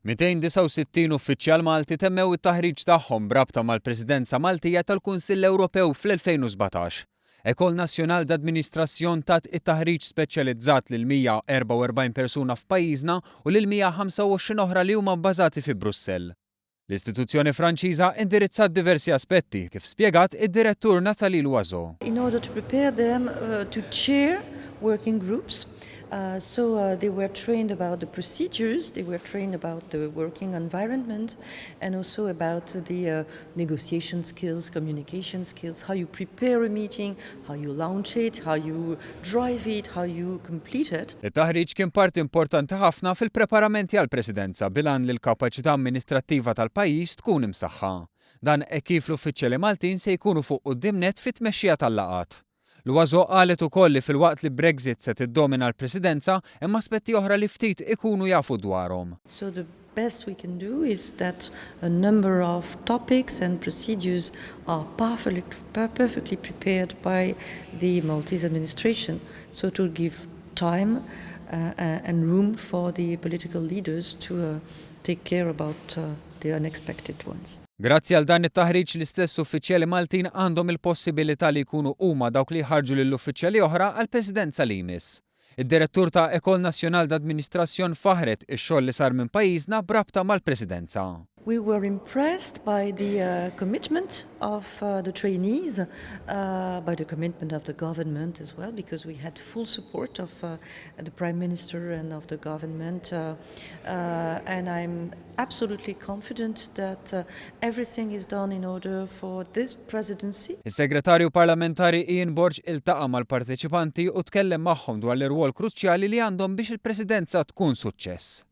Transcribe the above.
269 uffiċjal Malti temmew it-taħriġ tagħhom brabta mal-Presidenza Maltija tal-Kunsill Ewropew fl-2017. Ekol Nazzjonal d'Administrazzjon tat it-taħriġ speċjalizzat lil 144 persuna f'pajjiżna u lil 125 oħra li huma bbażati fi Brussell. L-istituzzjoni Franċiża indirizzat diversi aspetti kif spjegat id-direttur l-għodda. In order to prepare them to chair working groups, they were trained about the procedures, they were trained about the working environment, and also about the negotiation skills, communication skills, how you prepare a meeting, how you launch it, how you drive it, how you complete it. Il-taħriġ kien parti importanti ħafna fil-preparamenti għall-Presidenza bilan li l-kapċitam amministrattiva tal-pajjiż tkun imsaħħa. Dan kif l-uffiċjali Maltin se jkunu fuq qudiemnet fit-tmexxija tal-laqgħat. L-għodda qalet ukoll li fil-waqt li Brexit se tiddomina l-Presidenza hemm aspetti oħra li ftit ikunu jafu dwarhom. So the best we can do is that a number of topics and procedures are perfectly prepared by the Maltese administration, so to give time and room for the political leaders to take care about the unexpected ones. Grazzi għal dan it-taħriġ l-istess uffiċjali Maltin għandhom il-possibilità li jkunu huma dawk li jħarġu lill-uffiċjali oħra għall-Presidenza li jmiss. Id-direttur ta' Ekol Nazzjonal d'Administrazzjon faħret ix-xogħol li sar minn pajjiżna brabta mal-Presidenza. We were impressed by the commitment of the trainees, by the commitment of the government as well, because we had full support of the Prime Minister and of the government. And I'm absolutely confident that everything is done in order for this presidency. Is-Segretarju Parlamentari Ian Borg iltaqa' mal-parteċipanti u tkellem magħhom dwar l-irwol kruċjali li għandhom biex il-Presidenza tkun suċċess.